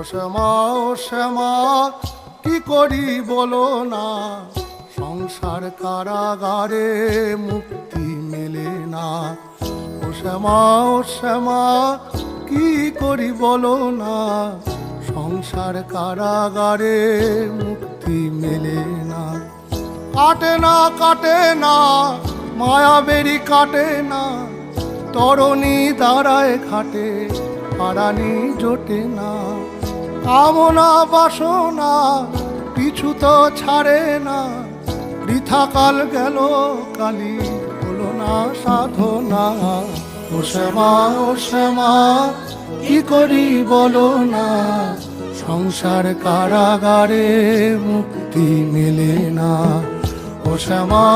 শ্যামা ও শ্যামা কি করি বলো না, সংসার কারাগারে মুক্তি মেলে না। ও শ্যামা কি করি বলো না, সংসার কারাগারে মুক্তি মেলে না। কাটে না মায়াবেরি কাটে না, তরণী দাঁড়ায় ঘাটে পারানি জোটে না। কামনা বাসনা পিছু তো ছাড়ে না, বৃথা কাল গেল কালি হলো না সাধনা। ও শ্যামা কি করি বলো না, সংসার কারাগারে মুক্তি মেলে না। ও শ্যামা।